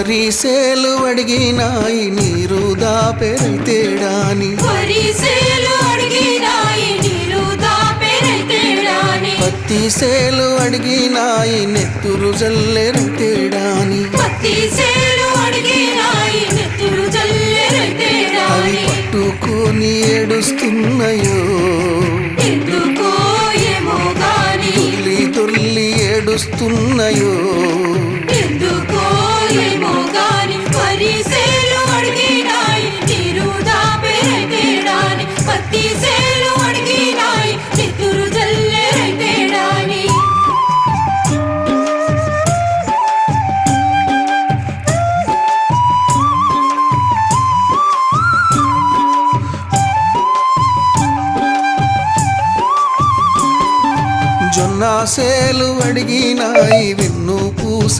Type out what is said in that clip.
వరిసేలు అడిగినాయి నీరు దాపెరైతేడాని పత్తి సేలు అడిగినాయి నెత్తురు జల్లెరైతేడాని అవి పట్టుకొని ఏడుస్తున్నాయో తుల్లి తుల్లి ఏడుస్తున్నాయో జొన్న సేలు అడిగినాయి వెన్ను పూస